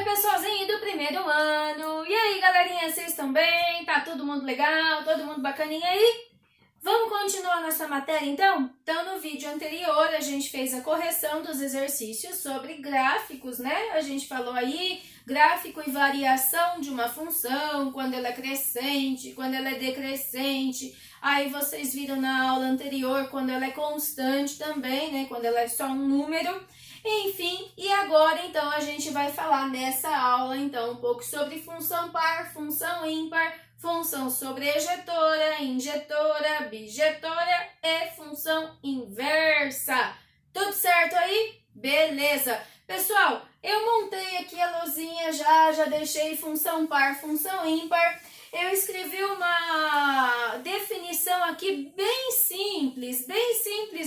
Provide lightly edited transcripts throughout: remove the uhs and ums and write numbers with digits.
Oi, pessoalzinho do primeiro ano! E aí, galerinha, vocês estão bem? Tá todo mundo legal? Todo mundo bacaninha aí? Vamos continuar nossa matéria, então? Então, no vídeo anterior, a gente fez a correção dos exercícios sobre gráficos, né? A gente falou aí gráfico e variação de uma função, quando ela é crescente, quando ela é decrescente. Aí vocês viram na aula anterior quando ela é constante também, né? Quando ela é só um número. Enfim, e agora então a gente vai falar nessa aula então um pouco sobre função par, função ímpar, função sobrejetora, injetora, bijetora e função inversa. Tudo certo aí? Beleza! Pessoal, eu montei aqui a lousinha já deixei função par, função ímpar. Eu escrevi uma definição aqui bem simples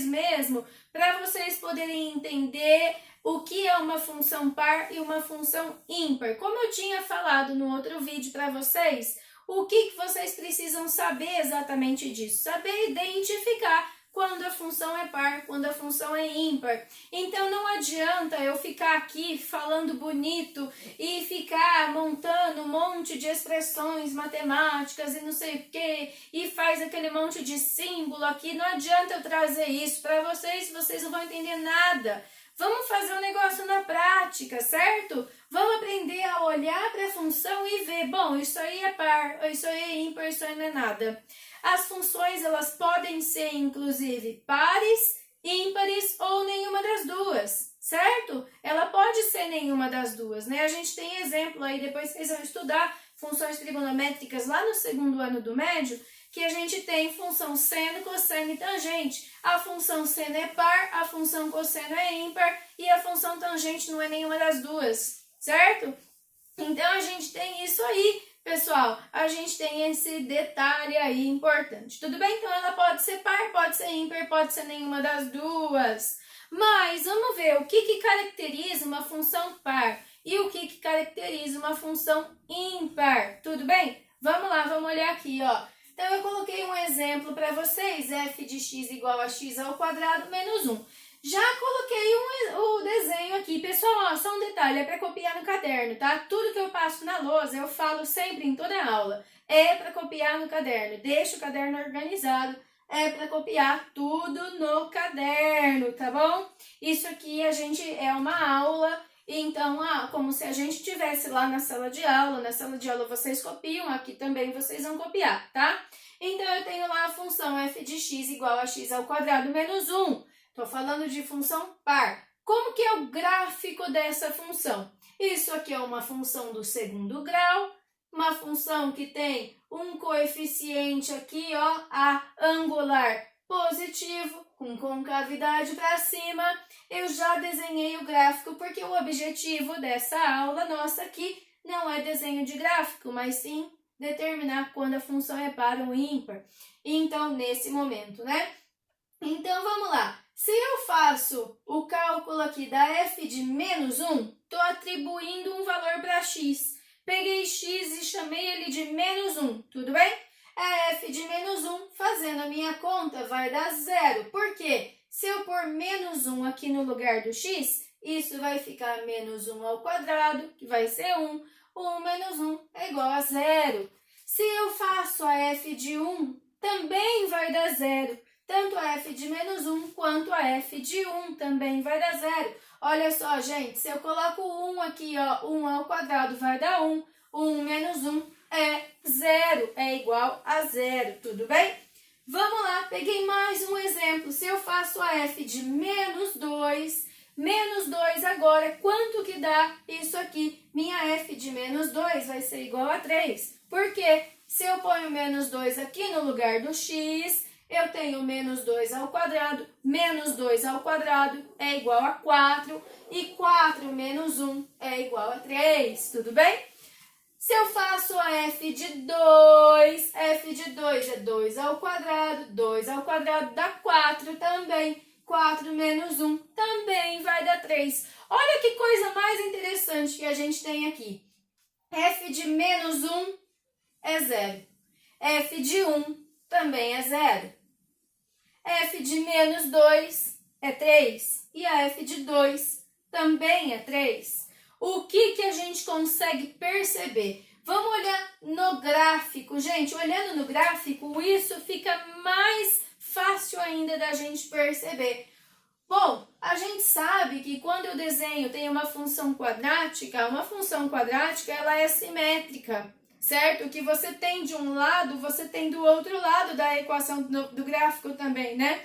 mesmo, para vocês poderem entender o que é uma função par e uma função ímpar. Como eu tinha falado no outro vídeo para vocês, o que vocês precisam saber exatamente disso? Saber identificar quando a função é par, quando a função é ímpar. Então não adianta eu ficar aqui falando bonito e ficar montando um monte de expressões matemáticas e não sei o que, e faz aquele monte de símbolo aqui. Não adianta eu trazer isso para vocês não vão entender nada. Vamos fazer um negócio na prática, certo? Vamos aprender a olhar para a função e ver, bom, isso aí é par, isso aí é ímpar, isso aí não é nada. As funções, elas podem ser, inclusive, pares, ímpares ou nenhuma das duas, certo? Ela pode ser nenhuma das duas, né? A gente tem exemplo aí, depois vocês vão estudar funções trigonométricas lá no segundo ano do médio, que a gente tem função seno, cosseno e tangente. A função seno é par, a função cosseno é ímpar e a função tangente não é nenhuma das duas, certo? Então, a gente tem isso aí, pessoal. A gente tem esse detalhe aí importante. Tudo bem? Então, ela pode ser par, pode ser ímpar, pode ser nenhuma das duas. Mas, vamos ver o que caracteriza uma função par e o que caracteriza uma função ímpar. Tudo bem? Vamos lá, vamos olhar aqui, ó. Então, eu coloquei um exemplo para vocês, f de x igual a x ao quadrado menos 1. Já coloquei o desenho aqui. Pessoal, ó, só um detalhe, é para copiar no caderno, tá? Tudo que eu passo na lousa, eu falo sempre em toda aula. É para copiar no caderno. Deixa o caderno organizado. É para copiar tudo no caderno, tá bom? Isso aqui é uma aula. Então, como se a gente estivesse lá na sala de aula. Na sala de aula vocês copiam, aqui também vocês vão copiar, tá? Então, eu tenho lá a função f de x igual a x ao quadrado menos 1. Estou falando de função par. Como que é o gráfico dessa função? Isso aqui é uma função do segundo grau, uma função que tem um coeficiente aqui, ó, a angular positivo, com concavidade para cima. Eu já desenhei o gráfico porque o objetivo dessa aula nossa aqui não é desenho de gráfico, mas sim determinar quando a função é par ou ímpar. Então, nesse momento, né? Então, vamos lá. Se eu faço o cálculo aqui da f de menos 1, estou atribuindo um valor para x. Peguei x e chamei ele de menos 1, tudo bem? A f de menos 1, fazendo a minha conta, vai dar 0. Por quê? Se eu pôr menos 1 aqui no lugar do x, isso vai ficar menos 1 ao quadrado, que vai ser 1. 1 menos 1 é igual a 0. Se eu faço a f de 1, também vai dar 0. Tanto a f de menos 1 quanto a f de 1 também vai dar 0. Olha só, gente, se eu coloco 1 aqui, ó, 1 ao quadrado vai dar 1. 1 menos 1 é 0, é igual a 0, tudo bem? Vamos lá, peguei mais um exemplo. Se eu faço a f de menos 2 agora, quanto que dá isso aqui? Minha f de menos 2 vai ser igual a 3. Por quê? Se eu ponho menos 2 aqui no lugar do x, eu tenho menos 2 ao quadrado, menos 2 ao quadrado é igual a 4, e 4 menos 1 é igual a 3, tudo bem? Se eu faço a f de 2 é 2 ao quadrado dá 4 também, 4 menos 1 também vai dar 3. Olha que coisa mais interessante que a gente tem aqui. F de menos 1 é 0, f de 1 também é 0. F de menos 2 é 3 e a f de 2 também é 3. o que a gente consegue perceber? Vamos olhar no gráfico, gente. Olhando no gráfico, isso fica mais fácil ainda da gente perceber. Bom, a gente sabe que quando eu desenho tem uma função quadrática ela é simétrica, certo? O que você tem de um lado, você tem do outro lado da equação do gráfico também, né?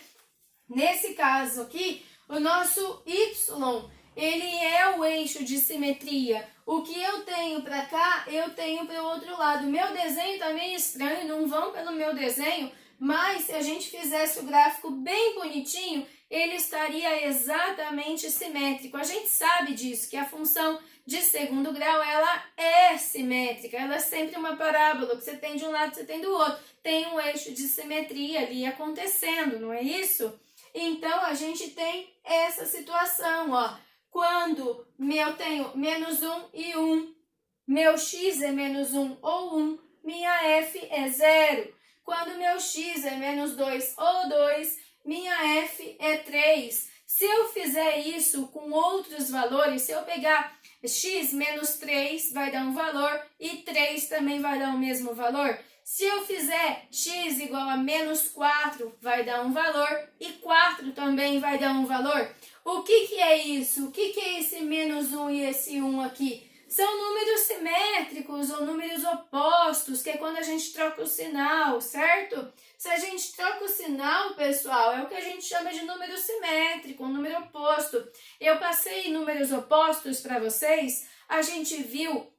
Nesse caso aqui, o nosso y, ele é o eixo de simetria. O que eu tenho para cá, eu tenho para o outro lado. Meu desenho tá meio estranho, não vão pelo meu desenho, mas se a gente fizesse o gráfico bem bonitinho, ele estaria exatamente simétrico. A gente sabe disso, que a função de segundo grau, ela é simétrica, ela é sempre uma parábola, que você tem de um lado, você tem do outro. Tem um eixo de simetria ali acontecendo, não é isso? Então, a gente tem essa situação, ó. Quando eu tenho menos 1 e 1, meu x é menos 1 ou 1, minha f é 0. Quando meu x é menos 2 ou 2, minha f é 3. Se eu fizer isso com outros valores, se eu pegar x menos 3, vai dar um valor, e 3 também vai dar o mesmo valor. Se eu fizer x igual a menos 4, vai dar um valor, e 4 também vai dar um valor. O que é isso? O que é esse menos 1 e esse 1 aqui? São números simétricos ou números opostos, que é quando a gente troca o sinal, certo? Se a gente troca o sinal, pessoal, é o que a gente chama de número simétrico, um número oposto. Eu passei números opostos para vocês, a gente viu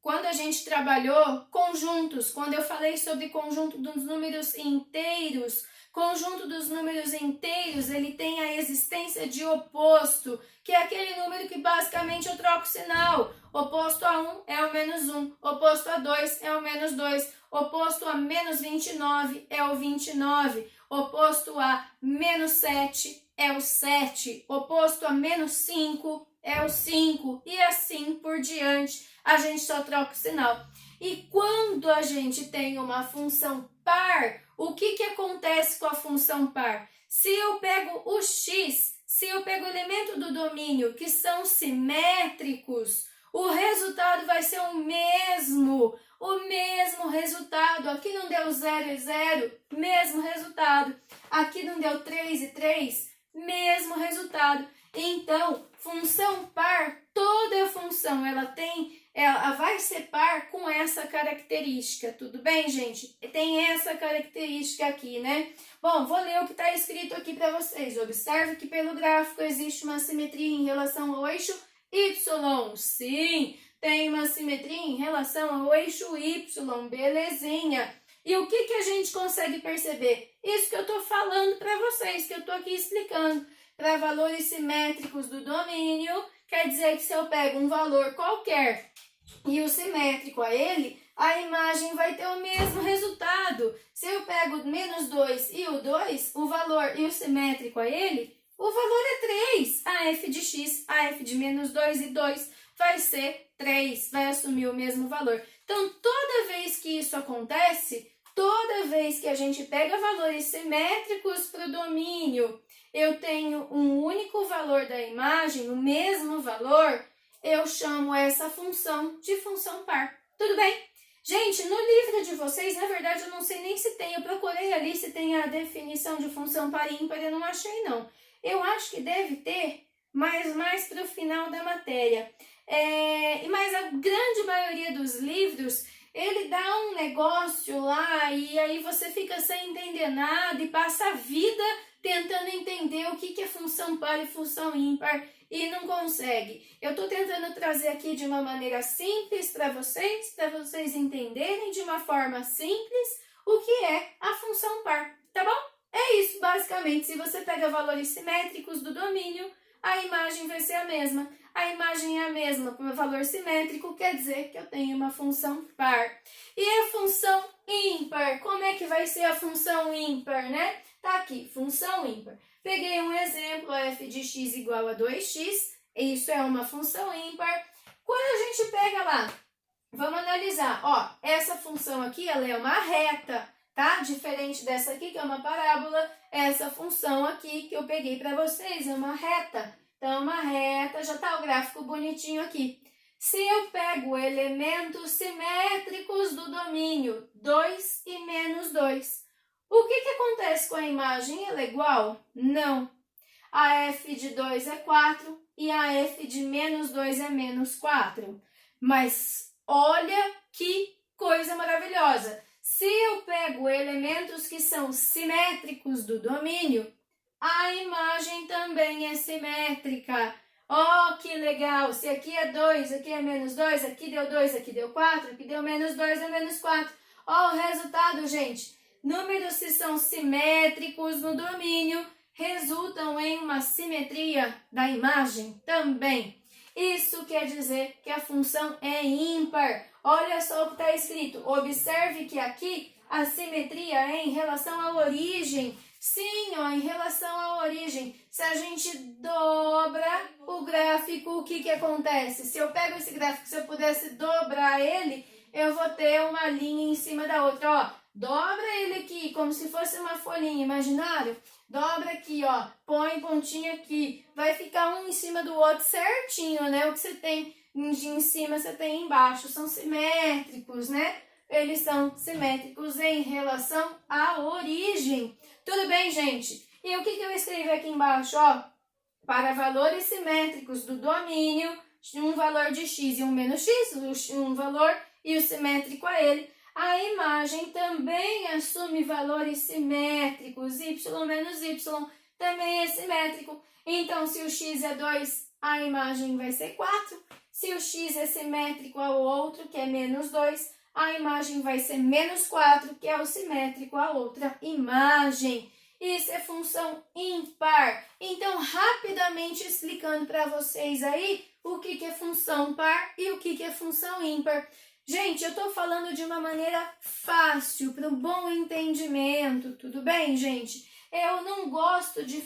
quando a gente trabalhou conjuntos, quando eu falei sobre conjunto dos números inteiros. Conjunto dos números inteiros, ele tem a existência de oposto, que é aquele número que basicamente eu troco sinal. Oposto a 1 é o menos 1, oposto a 2 é o menos 2, oposto a menos 29 é o 29, oposto a menos 7 é o 7, oposto a menos 5 é o 5, e assim por diante, a gente só troca o sinal. E quando a gente tem uma função par, o que acontece com a função par? Se eu pego o x, se eu pego o elemento do domínio que são simétricos, o resultado vai ser o mesmo resultado. Aqui não deu 0 e 0, mesmo resultado. Aqui não deu 3 e 3, mesmo resultado. Então, função par, toda função ela vai ser par com essa característica, tudo bem, gente? Tem essa característica aqui, né? Bom, vou ler o que está escrito aqui para vocês. Observe que pelo gráfico existe uma simetria em relação ao eixo Y. Sim, tem uma simetria em relação ao eixo Y, belezinha. E o que a gente consegue perceber? Isso que eu estou falando para vocês, que eu estou aqui explicando. Para valores simétricos do domínio, quer dizer que se eu pego um valor qualquer e o simétrico a ele, a imagem vai ter o mesmo resultado. Se eu pego menos 2 e o 2, o valor e o simétrico a ele, o valor é 3. A f de x, a f de menos 2 e 2 vai ser 3, vai assumir o mesmo valor. Então, toda vez que isso acontece, toda vez que a gente pega valores simétricos para o domínio, eu tenho um único valor da imagem, o mesmo valor, eu chamo essa função de função par. Tudo bem? Gente, no livro de vocês, na verdade, eu não sei nem se tem, eu procurei ali se tem a definição de função par e ímpar, eu não achei não. Eu acho que deve ter, mas mais para o final da matéria. Mas a grande maioria dos livros, ele dá um negócio lá e aí você fica sem entender nada e passa a vida tentando entender o que é função par e função ímpar e não consegue. Eu estou tentando trazer aqui de uma maneira simples para vocês entenderem de uma forma simples o que é a função par, tá bom? É isso, basicamente. Se você pega valores simétricos do domínio, a imagem vai ser a mesma. A imagem é a mesma com o valor simétrico, quer dizer que eu tenho uma função par. E a função ímpar? Como é que vai ser a função ímpar, né? Tá aqui, função ímpar. Peguei um exemplo, f de x igual a 2x. Isso é uma função ímpar. Quando a gente pega lá, vamos analisar. Ó, essa função aqui, ela é uma reta, tá? Diferente dessa aqui, que é uma parábola. Essa função aqui que eu peguei para vocês é uma reta. Então, uma reta, já tá o gráfico bonitinho aqui. Se eu pego elementos simétricos do domínio 2 e menos 2, o que acontece com a imagem? Ela é igual? Não. A f de 2 é 4 e a f de menos 2 é menos 4. Mas olha que coisa maravilhosa! Se eu pego elementos que são simétricos do domínio, a imagem também é simétrica. Oh, que legal! Se aqui é 2, aqui é menos 2, aqui deu 2, aqui deu 4, aqui deu menos 2, é menos 4. Oh, o resultado, gente. Números que são simétricos no domínio resultam em uma simetria da imagem também. Isso quer dizer que a função é ímpar. Olha só o que está escrito. Observe que aqui a simetria é em relação à origem. Sim, ó, em relação à origem. Se a gente dobra o gráfico, o que acontece? Se eu pego esse gráfico, se eu pudesse dobrar ele, eu vou ter uma linha em cima da outra. Ó, dobra ele aqui, como se fosse uma folhinha, imaginário? Dobra aqui, ó, põe pontinha aqui. Vai ficar um em cima do outro certinho, né? O que você tem em cima, você tem embaixo. São simétricos, né? Eles são simétricos em relação à origem. Tudo bem, gente? E o que eu escrevi aqui embaixo, ó? Para valores simétricos do domínio, um valor de x e um menos x, um valor e o simétrico a ele, a imagem também assume valores simétricos, y menos y também é simétrico. Então, se o x é 2, a imagem vai ser 4. Se o x é simétrico ao outro, que é menos 2, a imagem vai ser menos 4, que é o simétrico à outra imagem. Isso é função ímpar. Então, rapidamente explicando para vocês aí o que é função par e o que é função ímpar. Gente, eu estou falando de uma maneira fácil, para um bom entendimento, tudo bem, gente? Eu não gosto de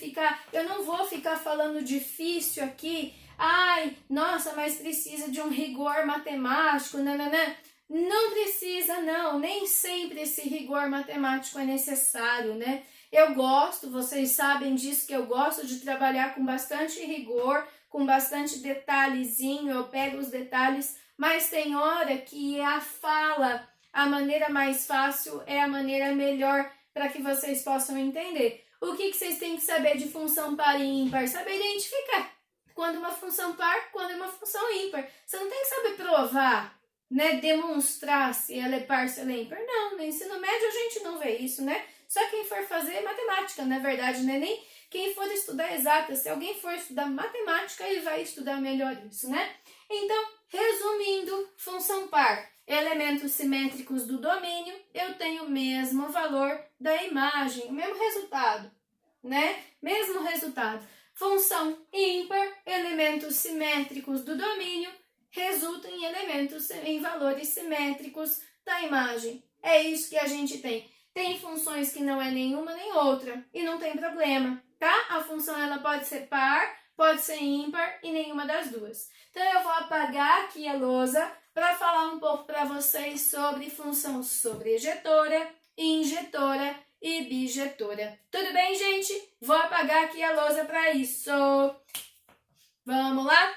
eu não vou ficar falando difícil aqui. Ai, nossa, mas precisa de um rigor matemático, nananã. Não precisa, não. Nem sempre esse rigor matemático é necessário, né? Eu gosto, vocês sabem disso, que eu gosto de trabalhar com bastante rigor, com bastante detalhezinho, eu pego os detalhes, mas tem hora que a fala, a maneira mais fácil é a maneira melhor para que vocês possam entender. O que vocês têm que saber de função par e ímpar? Saber identificar quando uma função par, quando é uma função ímpar. Você não tem que saber provar, né? Demonstrar se ela é par, se ela é ímpar. Não, no ensino médio a gente não vê isso, né? Só quem for fazer matemática, na verdade, né? Nem quem for estudar exata. Se alguém for estudar matemática, ele vai estudar melhor isso, né? Então, resumindo, função par, elementos simétricos do domínio, eu tenho o mesmo valor da imagem, o mesmo resultado, né? Mesmo resultado. Função ímpar, elementos simétricos do domínio, resultam em valores simétricos da imagem. É isso que a gente tem. Tem funções que não é nenhuma nem outra e não tem problema, tá? A função ela pode ser par, pode ser ímpar e nenhuma das duas. Então eu vou apagar aqui a lousa para falar um pouco para vocês sobre função sobrejetora, injetora e bijetora. Tudo bem, gente? Vou apagar aqui a lousa para isso. Vamos lá?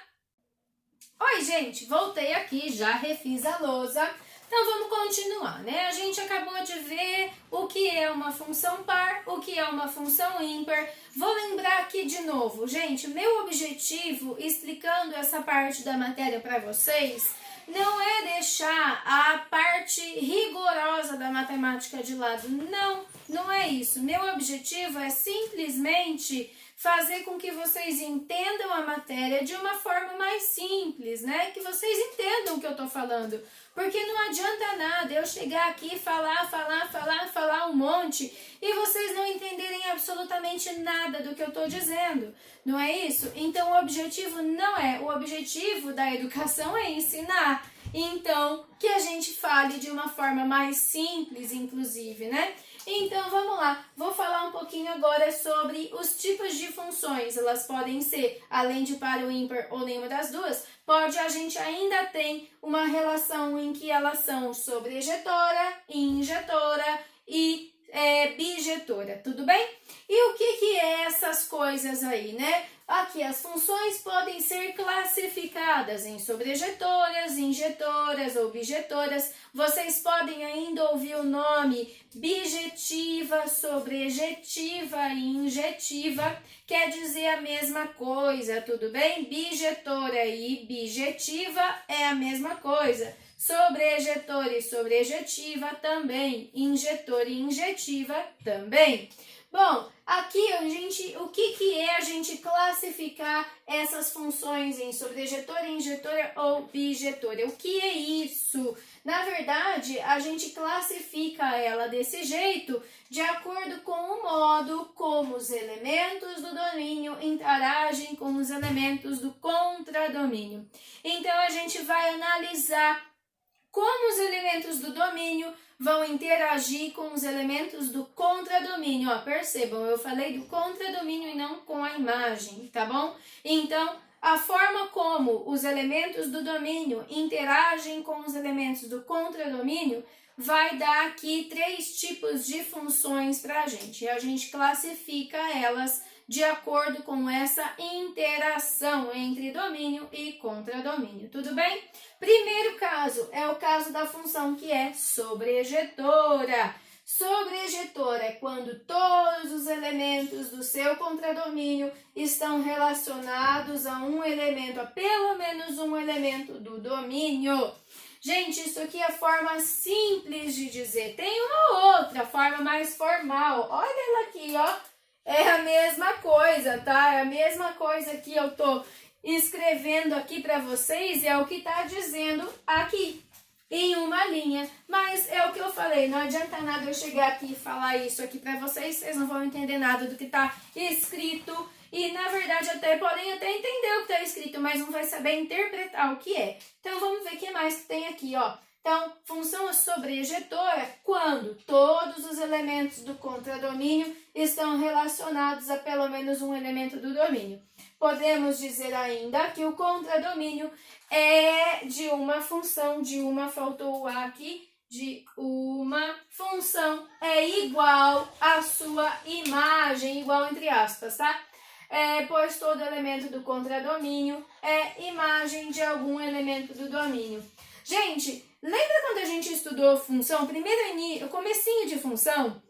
Oi, gente, voltei aqui, já refiz a lousa. Então, vamos continuar, né? A gente acabou de ver o que é uma função par, o que é uma função ímpar. Vou lembrar aqui de novo, gente, meu objetivo, explicando essa parte da matéria para vocês, não é deixar a parte rigorosa da matemática de lado. Não, não é isso. Meu objetivo é simplesmente fazer com que vocês entendam a matéria de uma forma mais simples, né? Que vocês entendam o que eu tô falando. Porque não adianta nada eu chegar aqui e falar um monte e vocês não entenderem absolutamente nada do que eu tô dizendo. Não é isso? Então, o objetivo não é. O objetivo da educação é ensinar. Então, que a gente fale de uma forma mais simples, inclusive, né? Então, vamos lá. Vou falar um pouquinho agora sobre os tipos de funções. Elas podem ser, além de par ou ímpar ou nenhuma das duas, a gente ainda tem uma relação em que elas são sobrejetora, injetora e bijetora, tudo bem? E o que é essas coisas aí, né? Aqui as funções podem ser classificadas em sobrejetoras, injetoras ou bijetoras. Vocês podem ainda ouvir o nome bijetiva, sobrejetiva e injetiva, quer dizer a mesma coisa, tudo bem? Bijetora e bijetiva é a mesma coisa. Sobrejetora e sobrejetiva também, injetora e injetiva também. Bom, aqui o que é a gente classificar essas funções em sobrejetora, injetora ou bijetora? O que é isso? Na verdade, a gente classifica ela desse jeito de acordo com o modo como os elementos do domínio interagem com os elementos do contradomínio. Então, a gente vai analisar como os elementos do domínio vão interagir com os elementos do contradomínio. Ó, percebam, eu falei do contradomínio e não com a imagem, tá bom? Então, a forma como os elementos do domínio interagem com os elementos do contradomínio vai dar aqui 3 tipos de funções para a gente. E a gente classifica elas de acordo com essa interação entre domínio e contradomínio, tudo bem? Primeiro caso é o caso da função que é sobrejetora. Sobrejetora é quando todos os elementos do seu contradomínio estão relacionados a um elemento, a pelo menos um elemento do domínio. Gente, isso aqui é a forma simples de dizer. Tem uma outra forma mais formal. Olha ela aqui, ó. É a mesma coisa, tá? É a mesma coisa que eu tô escrevendo aqui para vocês, é o que tá dizendo aqui, em uma linha. Mas é o que eu falei, não adianta nada eu chegar aqui e falar isso aqui para vocês, vocês não vão entender nada do que tá escrito. E, na verdade, podem até entender o que está escrito, mas não vai saber interpretar o que é. Então, vamos ver o que mais que tem aqui, ó. Então, função sobrejetora quando todos os elementos do contradomínio estão relacionados a pelo menos um elemento do domínio. Podemos dizer ainda que o contradomínio é de uma função, faltou o A aqui, de uma função é igual à sua imagem, igual entre aspas, tá? Pois todo elemento do contradomínio é imagem de algum elemento do domínio. Gente, lembra quando a gente estudou função? O comecinho de função,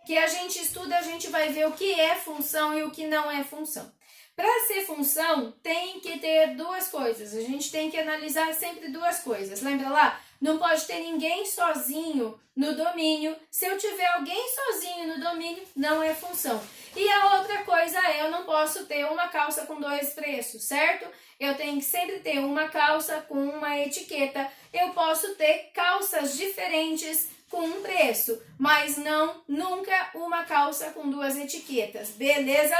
que a gente estuda, a gente vai ver o que é função e o que não é função. Para ser função, tem que ter 2 coisas. A gente tem que analisar sempre 2 coisas. Lembra lá? Não pode ter ninguém sozinho no domínio. Se eu tiver alguém sozinho no domínio, não é função. E a outra coisa é, eu não posso ter uma calça com 2 preços, certo? Eu tenho que sempre ter uma calça com uma etiqueta. Eu posso ter calças diferentes com um preço, mas nunca uma calça com 2 etiquetas, beleza?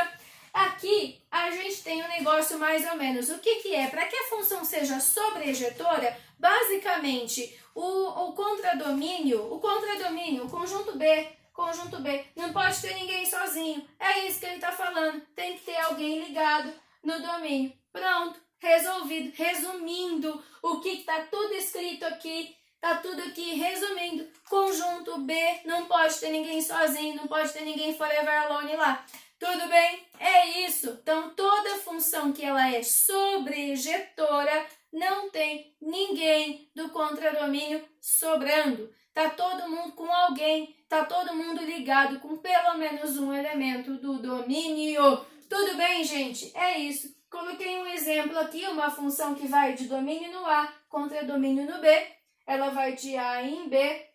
Aqui a gente tem um negócio mais ou menos. O que é? Para que a função seja sobrejetora, basicamente o contradomínio, o conjunto B, não pode ter ninguém sozinho. É isso que ele está falando. Tem que ter alguém ligado no domínio. Pronto, resolvido. Resumindo o que está tudo escrito aqui. Tá tudo aqui resumindo. Conjunto B, não pode ter ninguém sozinho, não pode ter ninguém forever alone lá. Tudo bem? É isso. Então, toda função que ela é sobrejetora, não tem ninguém do contradomínio sobrando. Tá todo mundo com alguém, tá todo mundo ligado com pelo menos um elemento do domínio. Tudo bem, gente? É isso. Coloquei um exemplo aqui, uma função que vai de domínio no A, contradomínio no B. Ela vai de A em B.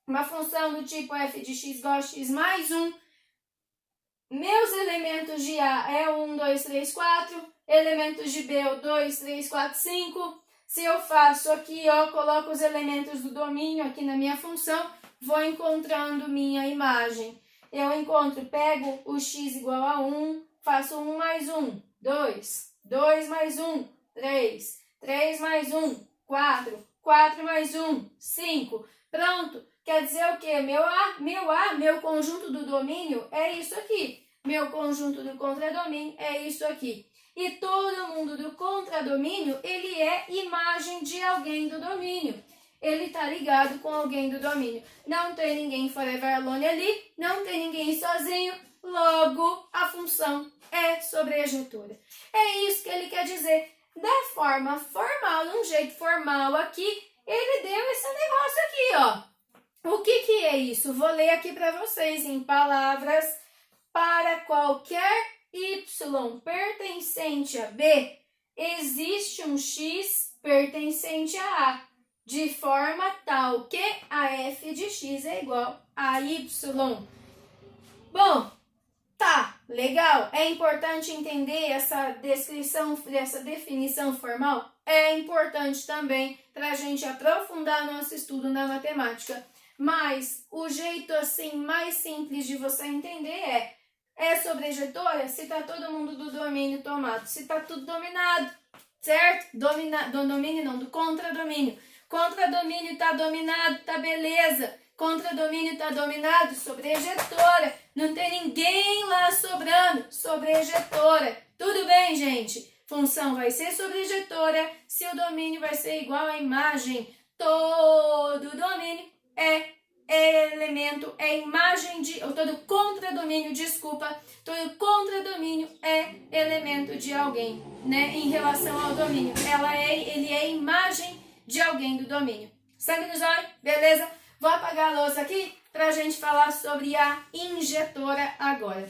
Uma função do tipo f de x igual a x mais 1. Meus elementos de A é 1, 2, 3, 4. Elementos de B é o 2, 3, 4, 5. Se eu faço aqui, ó, coloco os elementos do domínio aqui na minha função, vou encontrando minha imagem. Eu pego o x igual a 1, faço 1 mais 1, 2. 2 mais 1, 3. 3 mais 1, 4. 4 mais 1, 5. Pronto. Quer dizer o quê? Meu conjunto do domínio é isso aqui. Meu conjunto do contradomínio é isso aqui. E todo mundo do contradomínio, ele é imagem de alguém do domínio. ele tá ligado com alguém do domínio. Não tem ninguém forever alone ali, não tem ninguém sozinho, logo a função é sobrejetora. É isso que ele quer dizer. Da forma formal, de um jeito formal aqui, ele deu esse negócio aqui, ó. O que é isso? Vou ler aqui para vocês em palavras. Para qualquer y pertencente a B, existe um x pertencente a A, de forma tal que a f de x é igual a y. Bom, tá, legal. É importante entender essa descrição, essa definição formal? É importante também para a gente aprofundar nosso estudo na matemática. Mas o jeito assim mais simples de você entender é sobrejetora se tá todo mundo do domínio tomado, se tá tudo dominado, certo? Do domínio não, do contradomínio. Contradomínio tá dominado, tá beleza. Contradomínio tá dominado, sobrejetora. Não tem ninguém lá sobrando, sobrejetora. Tudo bem, gente? Função vai ser sobrejetora se o domínio vai ser igual à imagem. Todo domínio é elemento, é imagem de... todo contradomínio, desculpa. Todo contradomínio é elemento de alguém, né? Em relação ao domínio. Ele é imagem de alguém do domínio. Sangue nos olhos, beleza? Vou apagar a louça aqui para a gente falar sobre a injetora agora.